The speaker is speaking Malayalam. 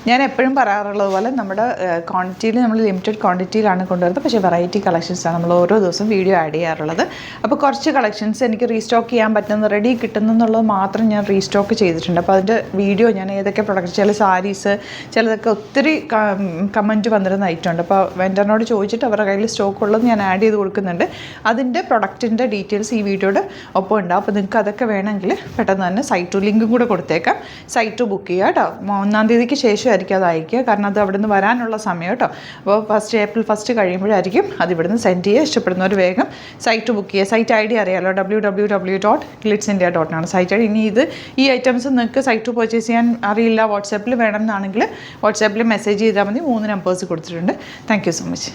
ഞാൻ എപ്പോഴും പറയാറുള്ളത് പോലെ നമ്മുടെ ക്വാണ്ടിറ്റിയിൽ നമ്മൾ ലിമിറ്റഡ് ക്വാണ്ടിറ്റിയിലാണ് കൊണ്ടുവരുന്നത്. പക്ഷേ വെറൈറ്റി കളക്ഷൻസാണ് നമ്മൾ ഓരോ ദിവസവും വീഡിയോ ആഡ് ചെയ്യാറുള്ളത്. അപ്പോൾ കുറച്ച് കളക്ഷൻസ് എനിക്ക് റീസ്റ്റോക്ക് ചെയ്യാൻ പറ്റുന്ന റെഡി കിട്ടുന്നുള്ളത് മാത്രം ഞാൻ റീസ്റ്റോക്ക് ചെയ്തിട്ടുണ്ട്. അപ്പോൾ അതിൻ്റെ വീഡിയോ ഞാൻ ഏതൊക്കെ പ്രൊഡക്റ്റ്, ചില സാരീസ് ചിലതൊക്കെ ഒത്തിരി കമൻറ്റ് വന്നിരുന്ന ഐറ്റമുണ്ട്. അപ്പോൾ വെൻഡറിനോട് ചോദിച്ചിട്ട് അവരുടെ കയ്യിൽ സ്റ്റോക്ക് ഉള്ളത് ഞാൻ ആഡ് ചെയ്ത് കൊടുക്കുന്നുണ്ട്. അതിൻ്റെ പ്രൊഡക്റ്റിൻ്റെ ഡീറ്റെയിൽസ് ഈ വീഡിയോയുടെ ഒപ്പം ഉണ്ടാവും. അപ്പോൾ നിങ്ങൾക്ക് അതൊക്കെ വേണമെങ്കിൽ പെട്ടെന്ന് തന്നെ സൈറ്റ് ലിങ്കും കൂടെ കൊടുത്തേക്കാം. സൈറ്റ് ബുക്ക് ചെയ്യുക കേട്ടോ. 1-ാം തീയതിക്ക് ശേഷം ആയിരിക്കും അത് അയക്കുക. കാരണം അത് അവിടെ നിന്ന് വരാനുള്ള സമയം കേട്ടോ. അപ്പോൾ April 1 കഴിയുമ്പോഴായിരിക്കും അത് ഇവിടുന്ന് സെൻഡ് ചെയ്യുക. ഇഷ്ടപ്പെടുന്നവർ വേഗം സൈറ്റ് ബുക്ക് ചെയ്യുക. സൈറ്റ് ഐ ഡി അറിയാമല്ലോ, www.glitzindia.in ആണ് സൈറ്റ് ഐ ഡി. ഇനി ഈ ഐറ്റംസ് നിങ്ങൾക്ക് സൈറ്റ് പർച്ചേസ് ചെയ്യാൻ അറിയില്ല, വാട്സാപ്പിൽ വേണം എന്നാണെങ്കിൽ വാട്സാപ്പിൽ മെസ്സേജ് ചെയ്താൽ മതി. 3 നമ്പേഴ്സ് കൊടുത്തിട്ടുണ്ട്. Thank you so much.